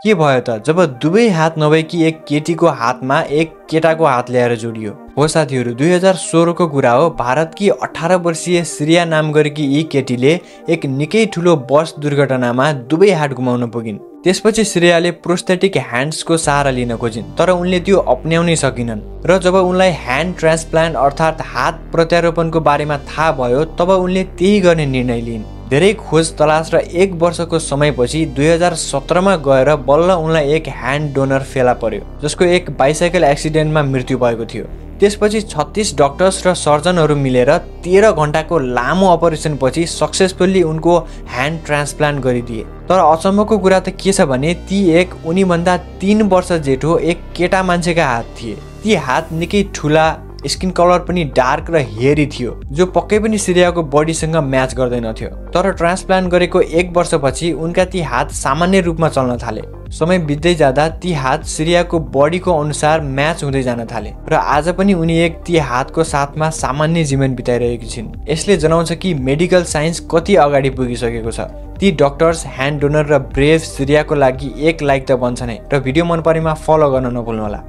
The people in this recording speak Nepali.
के भयो त जब दुवै हात नभएकी एक केटीको हातमा एक केटाको हात ल्याएर जोडियो। हो साथीहरू, 2016 को कुरा हो। भारतकी 18 वर्षीय श्रेया नाम गरेकी यी केटीले एक निकै ठुलो बस दुर्घटनामा दुवै हात गुमाउन पुगिन्। त्यसपछि श्रेयाले प्रोस्थेटिक ह्यान्ड्सको सहारा लिन खोजिन्, तर उनले त्यो अपनाउनै सकिनन्। र जब उनलाई ह्यान्ड ट्रान्सप्लान्ट अर्थात् हात प्रत्यारोपणको बारेमा थाहा भयो, तब उनले त्यही गर्ने निर्णय लिइन्। धेरै खोज तलास र 1 वर्षको समयपछि 2017 मा गएर बल्ल उनलाई एक ह्यान्ड डोनर फेला पर्यो, जसको एक बाइसाइकल एक्सिडेन्टमा मृत्यु भएको थियो। त्यसपछि 36 डाक्टर्स र सर्जनहरू मिलेर 13 घण्टाको लामो अपरेसनपछि सक्सेसफुल्ली उनको ह्यान्ड ट्रान्सप्लान्ट गरिदिए। तर अचम्मको कुरा त के छ भने ती एक उनीभन्दा 3 वर्ष जेठो एक केटा मान्छेका हात थिए। ती हात निकै ठुला, स्किन कलर पनि डार्क र हेरी थियो, जो पक्कै पनि श्रेयाको बडीसँग म्याच गर्दैनथ्यो। तर ट्रान्सप्लान्ट गरेको 1 वर्षपछि उनका ती हात सामान्य रूपमा चल्न थाले। समय बित्दै जाँदा ती हात श्रेयाको बडीको अनुसार म्याच हुँदै जान थाले र आज पनि उनी एक ती हातको साथमा सामान्य जीवन बिताइरहेकी छिन्। यसले जनाउँछ कि मेडिकल साइन्स कति अगाडि पुगिसकेको छ। ती डक्टर्स, ह्यान्ड डोनर र ब्रेभ श्रेयाको लागि एक लाइक त बन्छ नै। र भिडियो मन परेमा फलो गर्न नभुल्नुहोला।